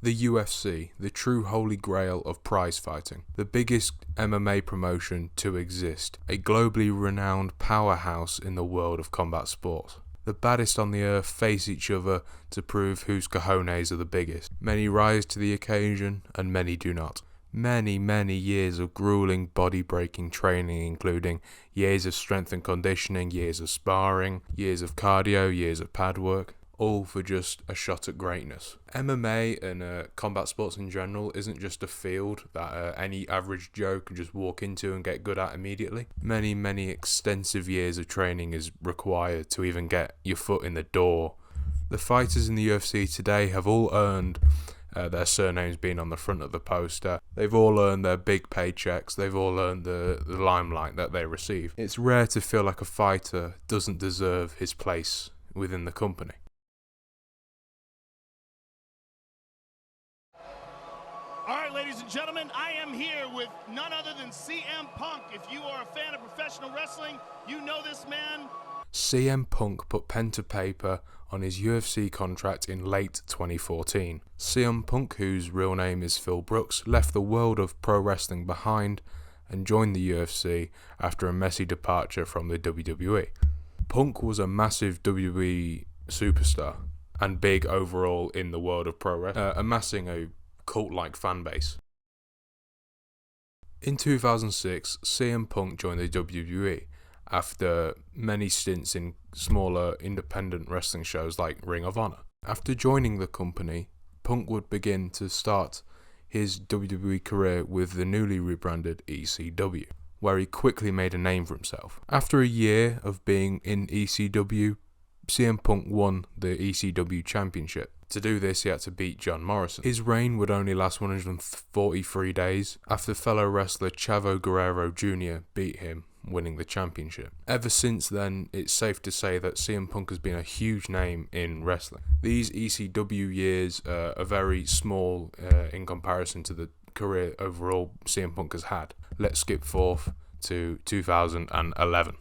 The UFC, the true holy grail of prize fighting, the biggest MMA promotion to exist, a globally renowned powerhouse in the world of combat sports. The baddest on the earth face each other to prove whose cojones are the biggest. Many rise to the occasion, and many do not. Many years of grueling body-breaking training, including years of strength and conditioning, years of sparring, years of cardio, years of pad work, all for just a shot at greatness. MMA and combat sports in general isn't just a field that any average Joe can just walk into and get good at immediately. Many extensive years of training is required to even get your foot in the door. The fighters in the UFC today have all earned their surnames being on the front of the poster. They've all earned their big paychecks. They've all earned the limelight that they receive. It's rare to feel like a fighter doesn't deserve his place within the company. All right, ladies and gentlemen, I am here with none other than CM Punk. If you are a fan of professional wrestling, you know this man. CM Punk put pen to paper on his UFC contract in late 2014. CM Punk, whose real name is Phil Brooks, left the world of pro wrestling behind and joined the UFC after a messy departure from the WWE. Punk was a massive WWE superstar and big overall in the world of pro wrestling, amassing a cult-like fan base. In 2006, CM Punk joined the WWE after many stints in smaller independent wrestling shows like Ring of Honor. After joining the company, Punk would begin to start his WWE career with the newly rebranded ECW, where he quickly made a name for himself. After a year of being in ECW, CM Punk won the ECW Championship. To do this, he had to beat John Morrison. His reign would only last 143 days after fellow wrestler Chavo Guerrero Jr. beat him, winning the championship. Ever since then, it's safe to say that CM Punk has been a huge name in wrestling. These ECW years are very small in comparison to the career overall CM Punk has had. Let's skip forth to 2011.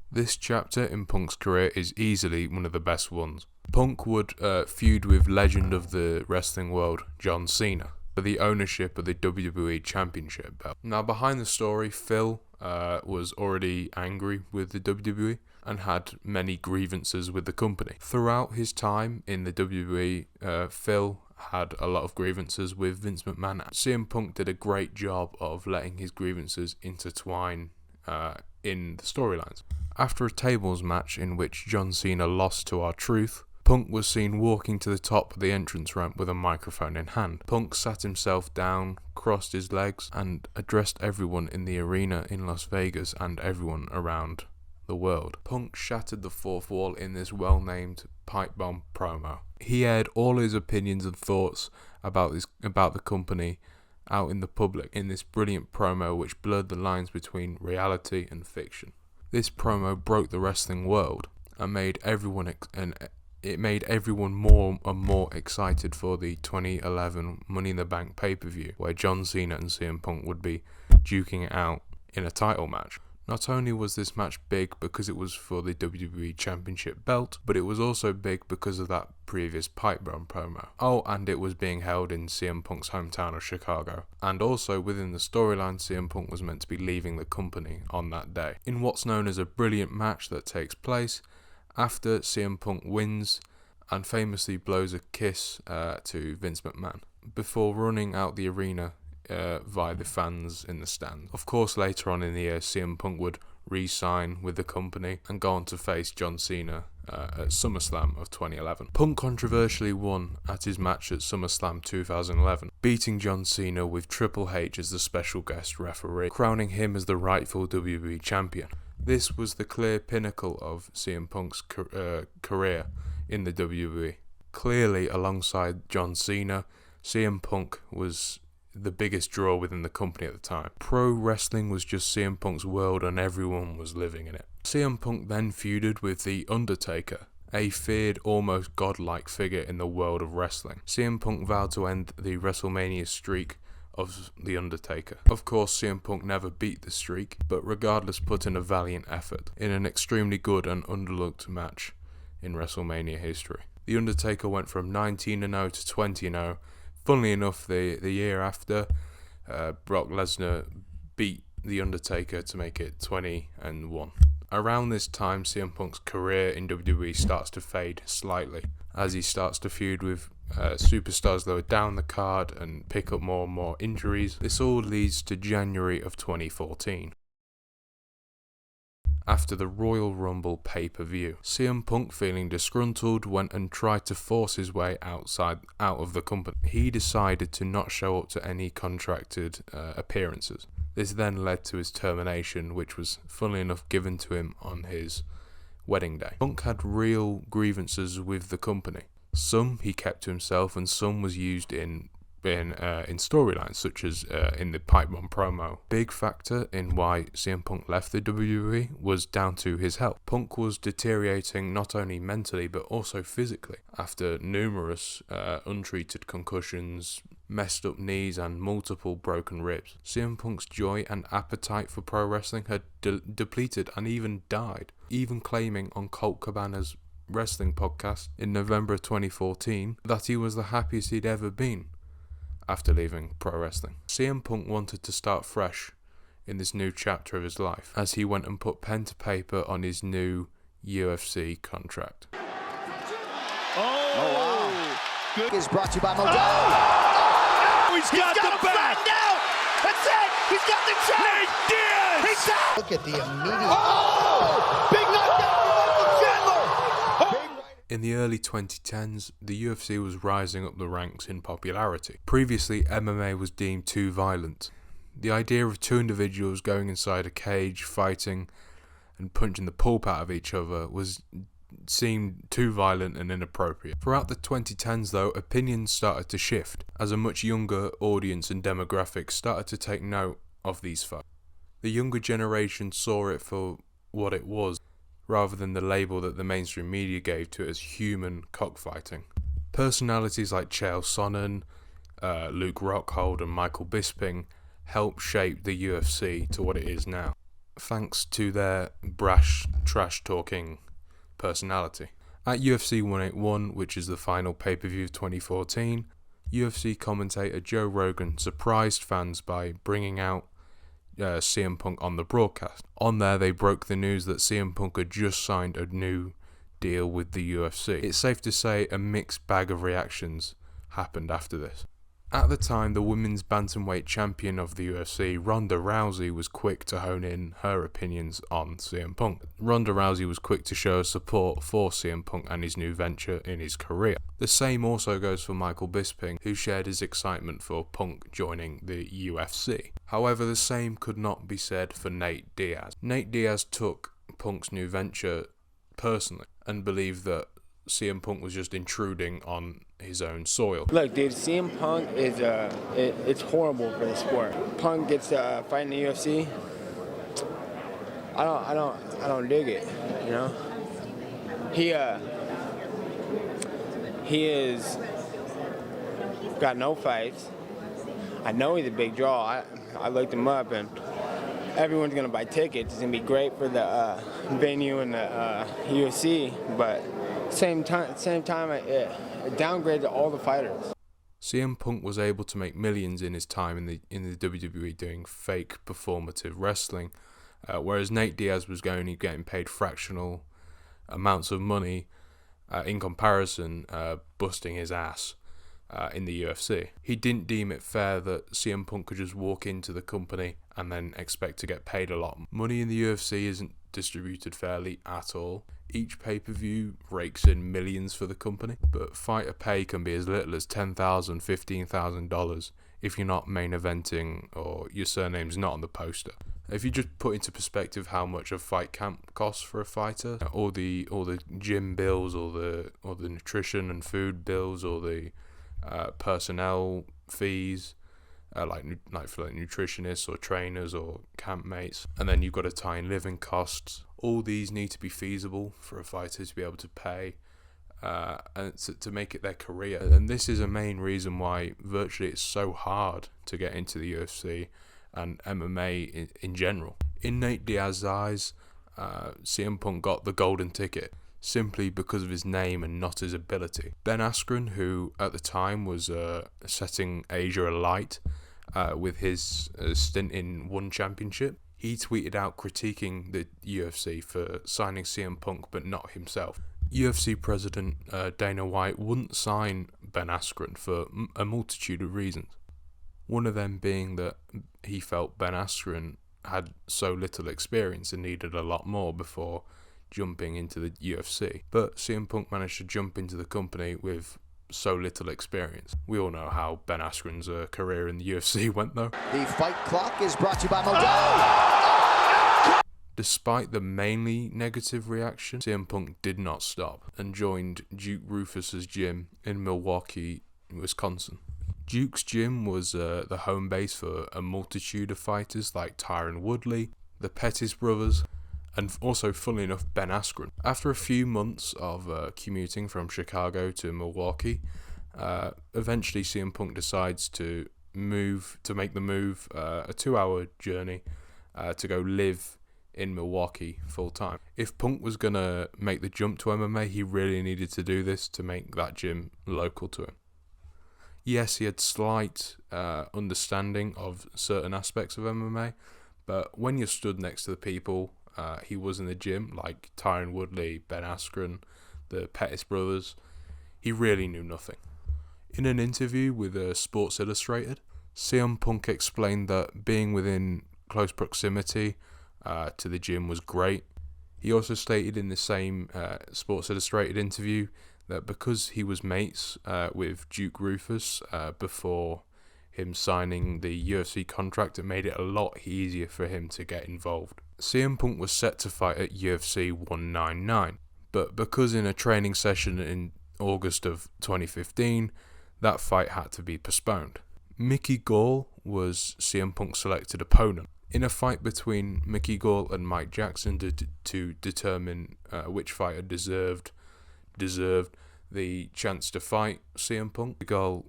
This chapter in Punk's career is easily one of the best ones. Punk would feud with legend of the wrestling world, John Cena, for the ownership of the WWE Championship belt. Now, behind the story, Phil was already angry with the WWE and had many grievances with the company. Throughout his time in the WWE, Phil had a lot of grievances with Vince McMahon. CM Punk did a great job of letting his grievances intertwine in the storylines. After a tables match in which John Cena lost to R-Truth, Punk was seen walking to the top of the entrance ramp with a microphone in hand. Punk sat himself down, crossed his legs, and addressed everyone in the arena in Las Vegas and everyone around the world. Punk shattered the fourth wall in this well-named pipe bomb promo. He aired all his opinions and thoughts about the company out in the public in this brilliant promo which blurred the lines between reality and fiction. This promo broke the wrestling world and made everyone more and more excited for the 2011 Money in the Bank pay-per-view, where John Cena and CM Punk would be duking it out in a title match. Not only was this match big because it was for the WWE Championship belt, but it was also big because of that previous pipe bomb promo. Oh, and it was being held in CM Punk's hometown of Chicago. And also within the storyline, CM Punk was meant to be leaving the company on that day. In what's known as a brilliant match that takes place after CM Punk wins and famously blows a kiss to Vince McMahon before running out the arena via the fans in the stand. Of course, later on in the year, CM Punk would re-sign with the company and go on to face John Cena at SummerSlam of 2011. Punk controversially won at his match at SummerSlam 2011, beating John Cena with Triple H as the special guest referee, crowning him as the rightful WWE champion. This was the clear pinnacle of CM Punk's career in the WWE. Clearly, alongside John Cena, CM Punk was the biggest draw within the company at the time. Pro wrestling was just CM Punk's world and everyone was living in it. CM Punk then feuded with The Undertaker, a feared, almost godlike figure in the world of wrestling. CM Punk vowed to end the WrestleMania streak of The Undertaker. Of course, CM Punk never beat the streak, but regardless put in a valiant effort. In an extremely good and underlooked match, in WrestleMania history. The Undertaker went from 19-0 to 20-0. Funnily enough, the year after, Brock Lesnar beat The Undertaker to make it 20-1. Around this time, CM Punk's career in WWE starts to fade slightly as he starts to feud with superstars lower down the card and pick up more and more injuries. This all leads to January of 2014. After the Royal Rumble pay-per-view, CM Punk, feeling disgruntled, went and tried to force his way out of the company. He decided to not show up to any contracted appearances. This then led to his termination, which was, funnily enough, given to him on his wedding day. Punk had real grievances with the company. Some he kept to himself, and some was used in storylines, such as in the Pipe Bomb promo. Big factor in why CM Punk left the WWE was down to his health. Punk was deteriorating not only mentally but also physically after numerous untreated concussions, messed up knees and multiple broken ribs. CM Punk's joy and appetite for pro wrestling had depleted and even died, even claiming on Colt Cabana's wrestling podcast in November of 2014 that he was the happiest he'd ever been after leaving pro wrestling. CM Punk wanted to start fresh in this new chapter of his life as he went and put pen to paper on his new UFC contract. Oh, wow. Good. Is brought to you by Modelo. Oh, he's got the back. Now. That's it. He's got the choke. Nate Diaz. He's out. Look at the immediate. Oh! Big knockdown from Michael Chandler. In the early 2010s, the UFC was rising up the ranks in popularity. Previously, MMA was deemed too violent. The idea of two individuals going inside a cage, fighting, and punching the pulp out of each other seemed too violent and inappropriate. Throughout the 2010s, though, opinions started to shift, as a much younger audience and demographic started to take note of these fights. The younger generation saw it for what it was, rather than the label that the mainstream media gave to it as human cockfighting. Personalities like Chael Sonnen, Luke Rockhold and Michael Bisping helped shape the UFC to what it is now, thanks to their brash, trash-talking personality. At UFC 181, which is the final pay-per-view of 2014, UFC commentator Joe Rogan surprised fans by bringing out CM Punk on the broadcast. On there, they broke the news that CM Punk had just signed a new deal with the UFC. It's safe to say a mixed bag of reactions happened after this. At the time, the women's bantamweight champion of the UFC, Ronda Rousey, was quick to hone in her opinions on CM Punk. Ronda Rousey was quick to show support for CM Punk and his new venture in his career. The same also goes for Michael Bisping, who shared his excitement for Punk joining the UFC. However, the same could not be said for Nate Diaz. Nate Diaz took Punk's new venture personally and believed that CM Punk was just intruding on his own soil. Look, dude, CM Punk is it's horrible for the sport. Punk gets to fight in the UFC. I don't dig it. You know, he is got no fights. I know he's a big draw. I looked him up, and everyone's gonna buy tickets. It's gonna be great for the venue and the UFC, but same time, it downgrades all the fighters. CM Punk was able to make millions in his time in the WWE doing fake performative wrestling, whereas Nate Diaz was getting paid fractional amounts of money in comparison, busting his ass in the UFC. He didn't deem it fair that CM Punk could just walk into the company and then expect to get paid a lot. Money in the UFC isn't distributed fairly at all. Each pay-per-view rakes in millions for the company, but fighter pay can be as little as $10,000, $15,000 if you're not main eventing or your surname's not on the poster. If you just put into perspective how much a fight camp costs for a fighter, all the gym bills, all the nutrition and food bills, all the personnel fees, like for nutritionists or trainers or campmates, and then you've got to tie in living costs. All these need to be feasible for a fighter to be able to pay and to make it their career. And this is a main reason why virtually it's so hard to get into the UFC and MMA in general. In Nate Diaz's eyes, CM Punk got the golden ticket. simply because of his name and not his ability. Ben Askren, who at the time was setting Asia alight with his stint in One Championship, he tweeted out critiquing the UFC for signing CM Punk but not himself. UFC President Dana White wouldn't sign Ben Askren for a multitude of reasons. One of them being that he felt Ben Askren had so little experience and needed a lot more before jumping into the UFC. But CM Punk managed to jump into the company with so little experience. We all know how Ben Askren's career in the UFC went, though. The fight clock is brought to you by Modelo. Despite the mainly negative reaction, CM Punk did not stop and joined Duke Rufus's gym in Milwaukee, Wisconsin. Duke's gym was the home base for a multitude of fighters like Tyron Woodley, the Pettis brothers, and also, funnily enough, Ben Askren. After a few months of commuting from Chicago to Milwaukee, eventually CM Punk decides to make the move, a 2-hour journey, to go live in Milwaukee full time. If Punk was going to make the jump to MMA, he really needed to do this to make that gym local to him. Yes, he had slight understanding of certain aspects of MMA, but when you're stood next to the people he was in the gym, like Tyron Woodley, Ben Askren, the Pettis brothers, he really knew nothing. In an interview with Sports Illustrated, CM Punk explained that being within close proximity to the gym was great. He also stated in the same Sports Illustrated interview that because he was mates with Duke Rufus before him signing the UFC contract, it made it a lot easier for him to get involved. CM Punk was set to fight at UFC 199, but because in a training session in August of 2015, that fight had to be postponed. Mickey Gall was CM Punk's selected opponent. In a fight between Mickey Gall and Mike Jackson to determine which fighter deserved the chance to fight CM Punk, Gall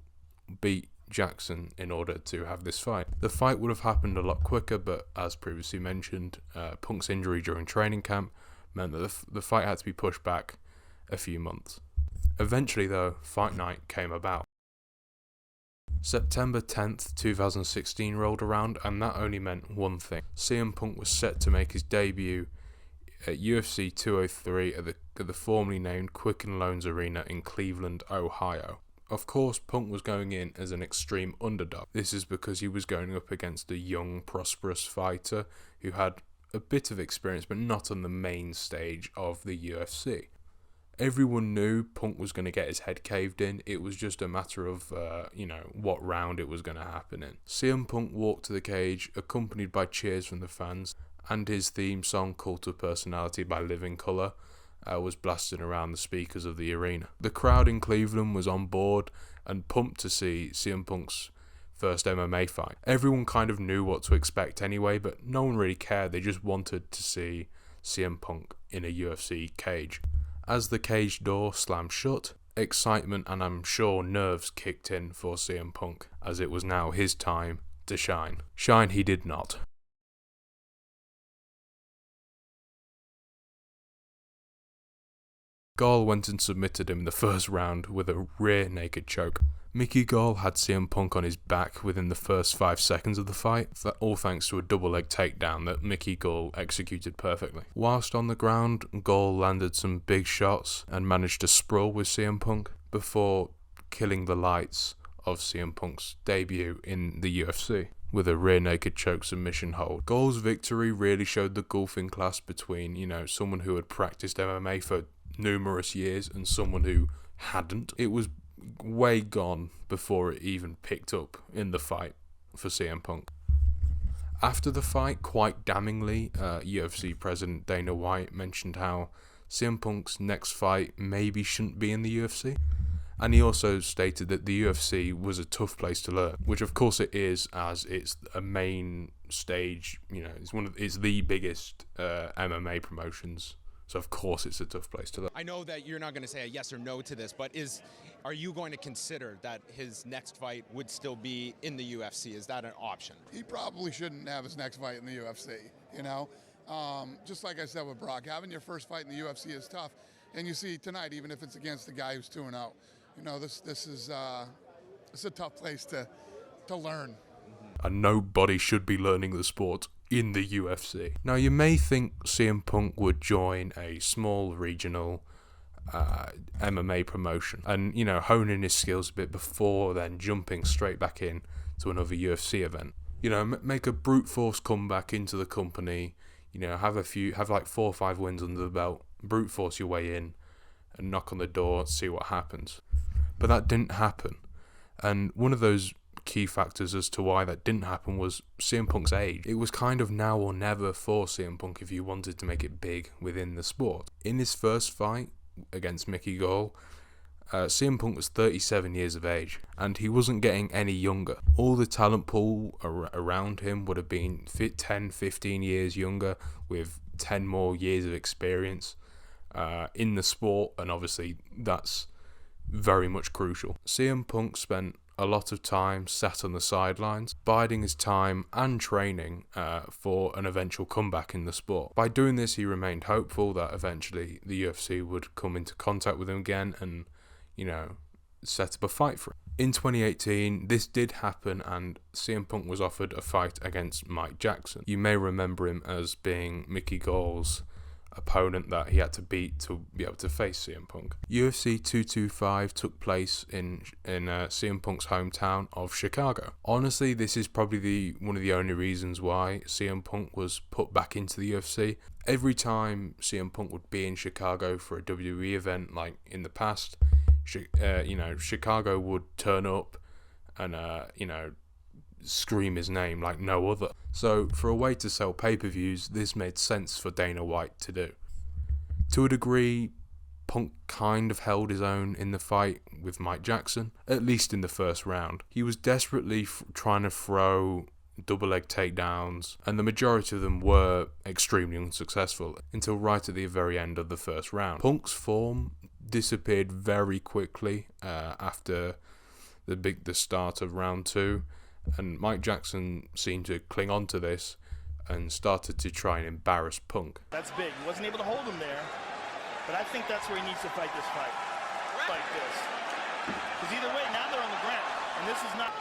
beat Jackson in order to have this fight. The fight would have happened a lot quicker, but as previously mentioned, Punk's injury during training camp meant that the fight had to be pushed back a few months. Eventually, though, fight night came about. September 10th, 2016 rolled around, and that only meant one thing. CM Punk was set to make his debut at UFC 203 at the formerly named Quicken Loans Arena in Cleveland, Ohio. Of course, Punk was going in as an extreme underdog. This is because he was going up against a young, prosperous fighter who had a bit of experience, but not on the main stage of the UFC. Everyone knew Punk was going to get his head caved in. It was just a matter of, what round it was going to happen in. CM Punk walked to the cage, accompanied by cheers from the fans, and his theme song, Cult of Personality by Living Colour, was blasting around the speakers of the arena. The crowd in Cleveland was on board and pumped to see CM Punk's first MMA fight. Everyone kind of knew what to expect anyway, but no one really cared. They just wanted to see CM Punk in a UFC cage. As the cage door slammed shut, excitement and I'm sure nerves kicked in for CM Punk, as it was now his time to shine. Shine he did not. Gall went and submitted him in the first round with a rear naked choke. Mickey Gall had CM Punk on his back within the first 5 seconds of the fight, all thanks to a double leg takedown that Mickey Gall executed perfectly. Whilst on the ground, Gall landed some big shots and managed to sprawl with CM Punk before killing the lights of CM Punk's debut in the UFC with a rear naked choke submission hold. Gall's victory really showed the gulfing class between, someone who had practiced MMA for numerous years and someone who hadn't. It was way gone before it even picked up in the fight for CM Punk. After the fight, quite damningly, UFC President Dana White mentioned how CM Punk's next fight maybe shouldn't be in the UFC, and he also stated that the UFC was a tough place to learn, which of course it is, as it's a main stage, it's the biggest MMA promotions. So of course it's a tough place to learn. I know that you're not going to say a yes or no to this, but are you going to consider that his next fight would still be in the UFC? Is that an option? He probably shouldn't have his next fight in the UFC, Just like I said with Brock, having your first fight in the UFC is tough. And you see tonight, even if it's against the guy who's 2-0, you know, this is it's a tough place to learn. And nobody should be learning the sport in the UFC. Now, you may think CM Punk would join a small regional MMA promotion and, you know, honing his skills a bit before then jumping straight back in to another UFC event. You know, make a brute force comeback into the company, you know, have like 4 or 5 wins under the belt, brute force your way in and knock on the door, see what happens. But that didn't happen. And one of those key factors as to why that didn't happen was CM Punk's age. It was kind of now or never for CM Punk if you wanted to make it big within the sport. In his first fight against Mickey Gall, CM Punk was 37 years of age, and he wasn't getting any younger. All the talent pool around him would have been 10, 15 years younger, with 10 more years of experience in the sport, and obviously that's very much crucial. CM Punk spent a lot of time sat on the sidelines, biding his time and training for an eventual comeback in the sport. By doing this, he remained hopeful that eventually the UFC would come into contact with him again and, you know, set up a fight for him. In 2018, this did happen, and CM Punk was offered a fight against Mike Jackson. You may remember him as being Mickey Gall's opponent that he had to beat to be able to face CM Punk. UFC 225 took place in CM Punk's hometown of Chicago. Honestly, this is probably one of the only reasons why CM Punk was put back into the UFC. Every time CM Punk would be in Chicago for a WWE event, like in the past, Chicago would turn up and scream his name like no other. So for a way to sell pay-per-views, this made sense for Dana White to do. To a degree, Punk kind of held his own in the fight with Mike Jackson, at least in the first round. He was desperately trying to throw double leg takedowns, and the majority of them were extremely unsuccessful until right at the very end of the first round. Punk's form disappeared very quickly after the start of round 2. And Mike Jackson seemed to cling on to this and started to try and embarrass Punk. That's big. He wasn't able to hold him there, but I think that's where he needs to fight this fight. Like this. Because either way, now they're on the ground, and this is not...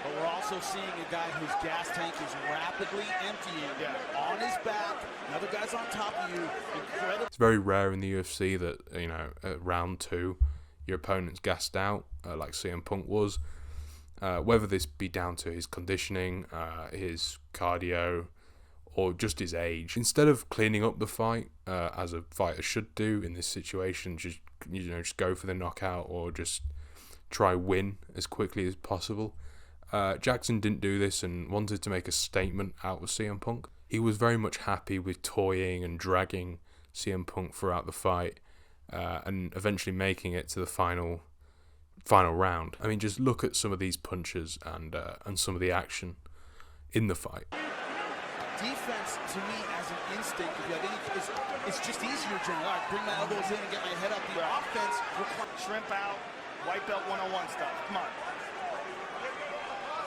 But we're also seeing a guy whose gas tank is rapidly emptying on his back. Another guy's on top of you. Incredible. It's very rare in the UFC that, you know, at round 2, your opponent's gassed out, like CM Punk was. Whether this be down to his conditioning, his cardio, or just his age. Instead of cleaning up the fight, as a fighter should do in this situation, just go for the knockout or just try win as quickly as possible. Jackson didn't do this and wanted to make a statement out of CM Punk. He was very much happy with toying and dragging CM Punk throughout the fight, and eventually making it to the final round. I mean, just look at some of these punches and some of the action in the fight. Defense, to me, as an instinct, if you have any, it's just easier, General. All right, bring my elbows in and get my head up. The offense shrimp out, white belt 101 stuff. Come on.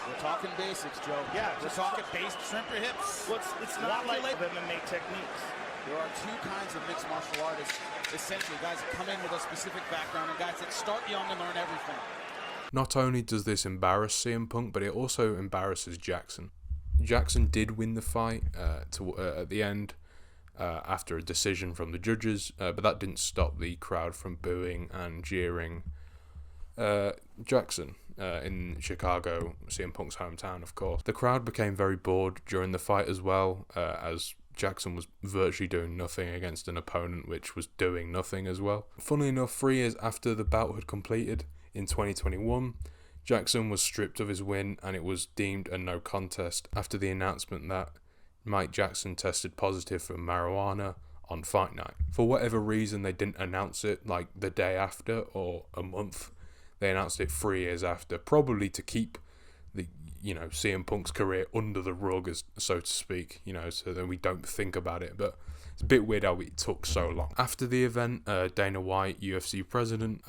We're talking basics, Joe. Yeah, we're talking base shrimp your hips. Well, it's not like MMA techniques. There are 2 kinds of mixed martial artists, essentially guys that come in with a specific background and guys that start young and learn everything. Not only does this embarrass CM Punk, but it also embarrasses Jackson. Jackson did win the fight at the end after a decision from the judges, but that didn't stop the crowd from booing and jeering Jackson in Chicago, CM Punk's hometown, of course. The crowd became very bored during the fight as well, as Jackson was virtually doing nothing against an opponent which was doing nothing as well. Funnily enough, 3 years after the bout had completed in 2021, Jackson was stripped of his win and it was deemed a no contest after the announcement that Mike Jackson tested positive for marijuana on fight night. For whatever reason, they didn't announce it like the day after or a month. They announced it 3 years after, probably to keep the CM Punk's career under the rug, as so to speak, so that we don't think about it. But it's a bit weird how it took so long. After the event, Dana White, UFC president,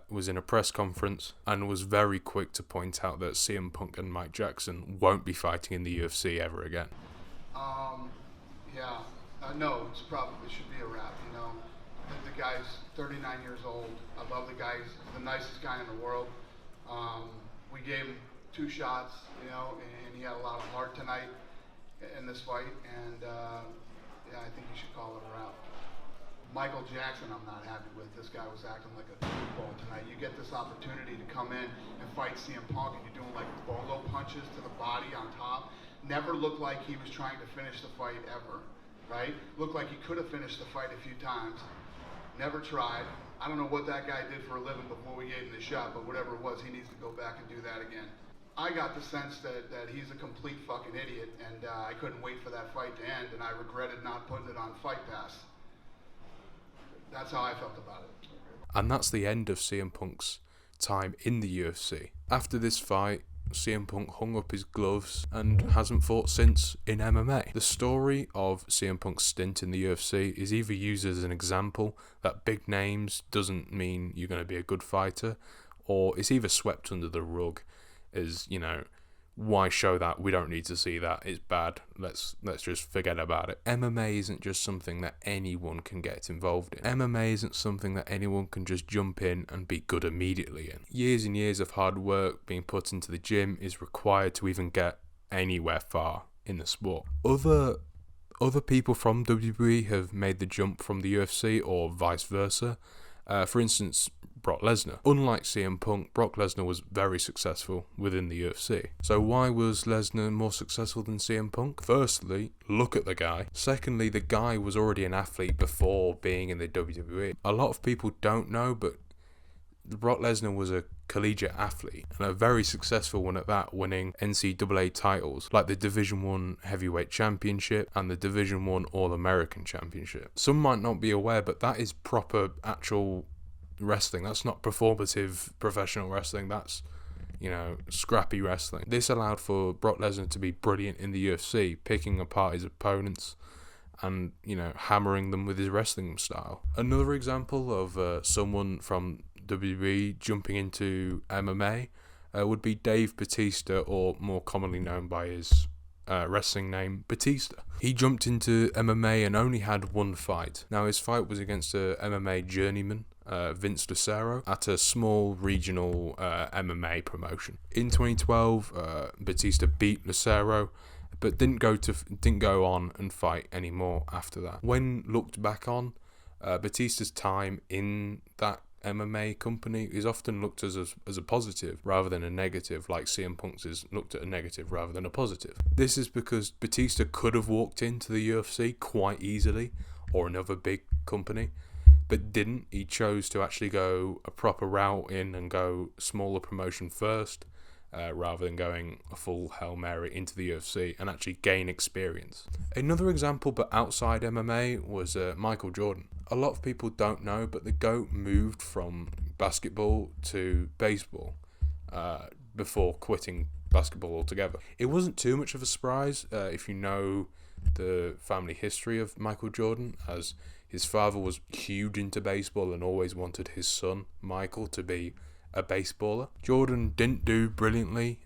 was in a press conference and was very quick to point out that CM Punk and Mike Jackson won't be fighting in the UFC ever again. No, it should be a wrap. The guy's 39 years old. I love the guy. He's the nicest guy in the world. We gave him 2 shots, you know, and he had a lot of heart tonight in this fight. And yeah, I think you should call it a rout. Michael Jackson, I'm not happy with. This guy was acting like a football tonight. You get this opportunity to come in and fight CM Punk, and you're doing like bolo punches to the body on top. Never looked like he was trying to finish the fight ever, right? Looked like he could have finished the fight a few times. Never tried. I don't know what that guy did for a living before we gave him the shot, but whatever it was, he needs to go back and do that again. I got the sense that he's a complete fucking idiot, and I couldn't wait for that fight to end, and I regretted not putting it on Fight Pass. That's how I felt about it. And that's the end of CM Punk's time in the UFC. After this fight, CM Punk hung up his gloves and hasn't fought since in MMA. The story of CM Punk's stint in the UFC is either used as an example that big names doesn't mean you're going to be a good fighter, or it's either swept under the rug as, you know, why show that? We don't need to see that. It's bad. Let's just forget about it. MMA isn't just something that anyone can get involved in. MMA isn't something that anyone can just jump in and be good immediately in. Years and years of hard work being put into the gym is required to even get anywhere far in the sport. Other people from WWE have made the jump from the UFC or vice versa. For instance, Brock Lesnar. Unlike CM Punk, Brock Lesnar was very successful within the UFC. So why was Lesnar more successful than CM Punk? Firstly, look at the guy. Secondly, the guy was already an athlete before being in the WWE. A lot of people don't know, but Brock Lesnar was a collegiate athlete, and a very successful one at that, winning NCAA titles like the Division I Heavyweight Championship and the Division I All-American Championship. Some might not be aware, but that is proper actual wrestling. That's not performative professional wrestling. That's, you know, scrappy wrestling. This allowed for Brock Lesnar to be brilliant in the UFC, picking apart his opponents and, you know, hammering them with his wrestling style. Another example of someone from WWE jumping into MMA would be Dave Bautista, or more commonly known by his wrestling name, Batista. He jumped into MMA and only had one fight. Now, his fight was against a MMA journeyman, Vince Lucero, at a small regional MMA promotion. In 2012, Batista beat Lucero, but didn't go on and fight anymore after that. When looked back on, Batista's time in that MMA company is often looked as a positive rather than a negative, like CM Punk's is looked at a negative rather than a positive. This is because Batista could have walked into the UFC quite easily, or another big company, but didn't. He chose to actually go a proper route in and go smaller promotion first, rather than going a full Hail Mary into the UFC and actually gain experience. Another example, but outside MMA, was Michael Jordan. A lot of people don't know, but the GOAT moved from basketball to baseball before quitting basketball altogether. It wasn't too much of a surprise if you know the family history of Michael Jordan, as his father was huge into baseball and always wanted his son, Michael, to be a baseballer. Jordan didn't do brilliantly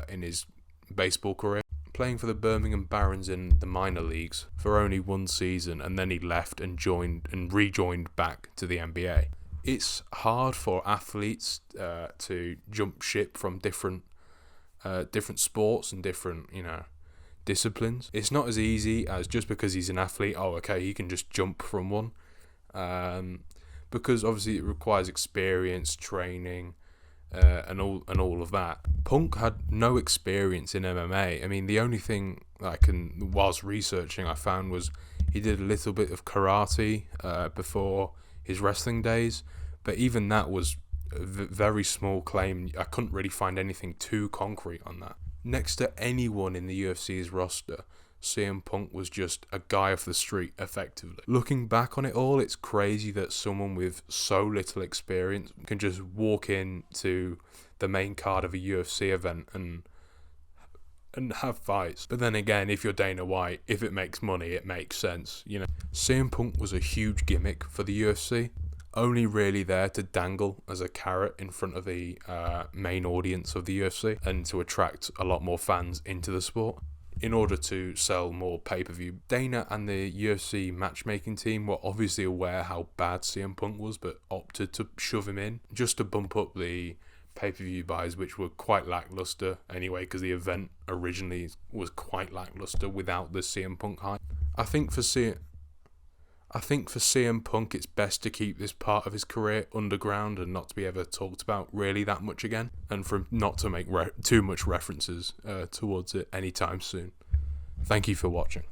in his baseball career, playing for the Birmingham Barons in the minor leagues for only one season, and then he left and rejoined back to the NBA. It's hard for athletes to jump ship from different sports and different, you know, disciplines. It's not as easy as just because he's an athlete, oh okay, he can just jump from one, because obviously it requires experience, training, and all of that. Punk had no experience in MMA. I mean, the only thing whilst researching, I found was he did a little bit of karate before his wrestling days, but even that was a very small claim. I couldn't really find anything too concrete on that. Next to anyone in the UFC's roster, CM Punk was just a guy off the street, effectively. Looking back on it all, it's crazy that someone with so little experience can just walk into the main card of a UFC event and have fights. But then again, if you're Dana White, if it makes money, it makes sense, you know. CM Punk was a huge gimmick for the UFC, only really there to dangle as a carrot in front of the main audience of the UFC and to attract a lot more fans into the sport. in order to sell more pay-per-view. Dana and the UFC matchmaking team were obviously aware how bad CM Punk was, but opted to shove him in just to bump up the pay-per-view buys, which were quite lackluster anyway, because the event originally was quite lackluster without the CM Punk hype. I think for CM Punk, it's best to keep this part of his career underground and not to be ever talked about really that much again, and for him not to make too much references towards it anytime soon. Thank you for watching.